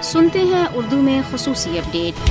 سنتے ہیں اردو میں خصوصی اپڈیٹ۔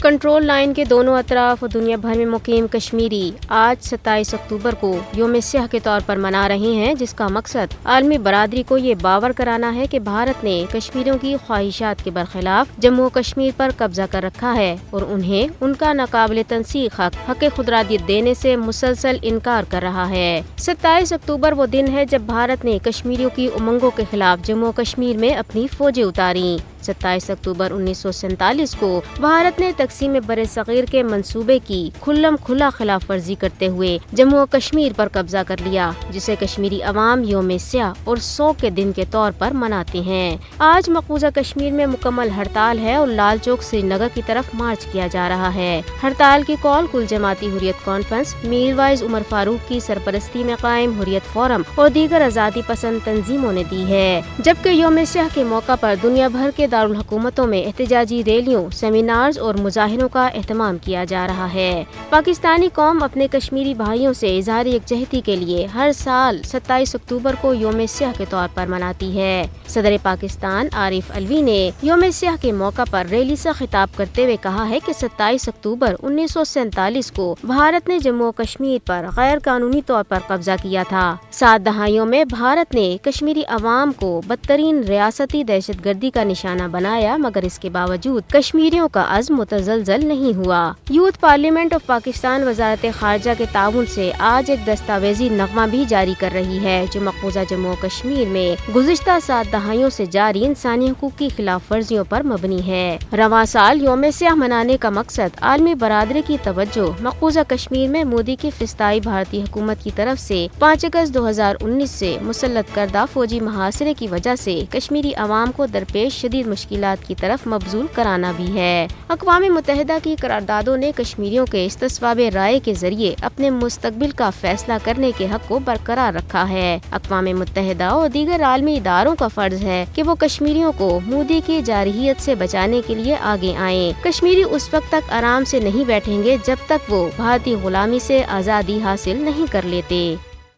کنٹرول لائن کے دونوں اطراف دنیا بھر میں مقیم کشمیری آج 27 اکتوبر کو یوم سیاہ کے طور پر منا رہے ہیں، جس کا مقصد عالمی برادری کو یہ باور کرانا ہے کہ بھارت نے کشمیریوں کی خواہشات کے برخلاف جموں و کشمیر پر قبضہ کر رکھا ہے اور انہیں ان کا ناقابل تنسیق حق خودارادیت دینے سے مسلسل انکار کر رہا ہے۔ 27 اکتوبر وہ دن ہے جب بھارت نے کشمیریوں کی امنگوں کے خلاف جموں و کشمیر میں اپنی فوجیں اتاریں۔ 27 اکتوبر 1947 کو بھارت نے تقسیم بر صغیر کے منصوبے کی کھلم کھلا خلاف ورزی کرتے ہوئے جموں و کشمیر پر قبضہ کر لیا، جسے کشمیری عوام یوم سیاہ اور سوگ کے دن کے طور پر مناتے ہیں۔ آج مقبوضہ کشمیر میں مکمل ہڑتال ہے اور لال چوک سری نگر کی طرف مارچ کیا جا رہا ہے۔ ہڑتال کی کال کل جماعتی حریت کانفرنس، میر وائز عمر فاروق کی سرپرستی میں قائم حریت فورم اور دیگر آزادی پسند تنظیموں نے دی ہے، جبکہ یوم سیاہ کے موقع پر دنیا بھر کے دارالحکومتوں میں احتجاجی ریلیوں، سیمینارز اور مظاہروں کا اہتمام کیا جا رہا ہے۔ پاکستانی قوم اپنے کشمیری بھائیوں سے اظہار یکجہتی کے لیے ہر سال 27 اکتوبر کو یوم سیاہ کے طور پر مناتی ہے۔ صدر پاکستان عارف علوی نے یوم سیاہ کے موقع پر ریلی سے خطاب کرتے ہوئے کہا ہے کہ 27 اکتوبر 1947 کو بھارت نے جموں و کشمیر پر غیر قانونی طور پر قبضہ کیا تھا۔ 7 دہائیوں میں بھارت نے کشمیری عوام کو بدترین ریاستی دہشت گردی کا نشانہ بنایا، مگر اس کے باوجود کشمیریوں کا عزم متزلزل نہیں ہوا۔ یوتھ پارلیمنٹ آف پاکستان وزارت خارجہ کے تعاون سے آج ایک دستاویزی نغمہ بھی جاری کر رہی ہے، جو مقبوضہ جموں و کشمیر میں گزشتہ 7 دہائیوں سے جاری انسانی حقوق کی خلاف ورزیوں پر مبنی ہے۔ رواں سال یوم سیاہ منانے کا مقصد عالمی برادری کی توجہ مقبوضہ کشمیر میں مودی کی فسطائی بھارتی حکومت کی طرف سے 5 اگست 2019 سے مسلط کردہ فوجی محاصرے کی وجہ سے کشمیری عوام کو درپیش شدید مشکلات کی طرف مبذول کرانا بھی ہے۔ اقوام متحدہ کی قراردادوں نے کشمیریوں کے استصواب رائے کے ذریعے اپنے مستقبل کا فیصلہ کرنے کے حق کو برقرار رکھا ہے۔ اقوام متحدہ اور دیگر عالمی اداروں کا فرض ہے کہ وہ کشمیریوں کو مودی کی جارحیت سے بچانے کے لیے آگے آئیں۔ کشمیری اس وقت تک آرام سے نہیں بیٹھیں گے جب تک وہ بھارتی غلامی سے آزادی حاصل نہیں کر لیتے۔